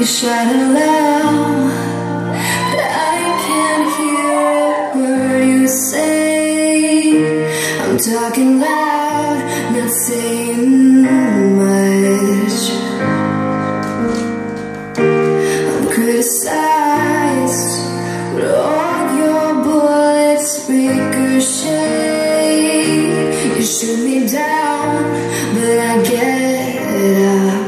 shout aloud, but I can't hear a word you say. I'm talking loud, not saying much. I'm criticized, but all your bullets ricochet. You shoot me down, but I get up.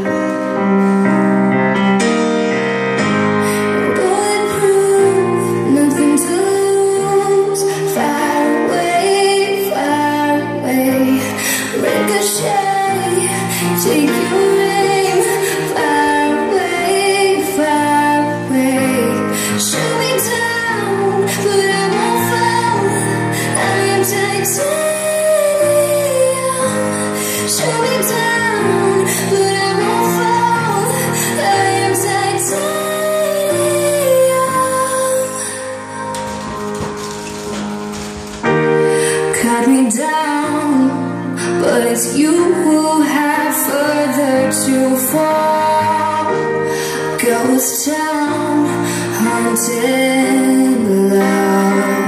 Take your aim, far away, far away. Shoot me down, but I won't fall. I am titanium. Shoot me down, but I won't fall. I am titanium. Cut me down, but it's you who have further to fall. Ghost town, haunted love.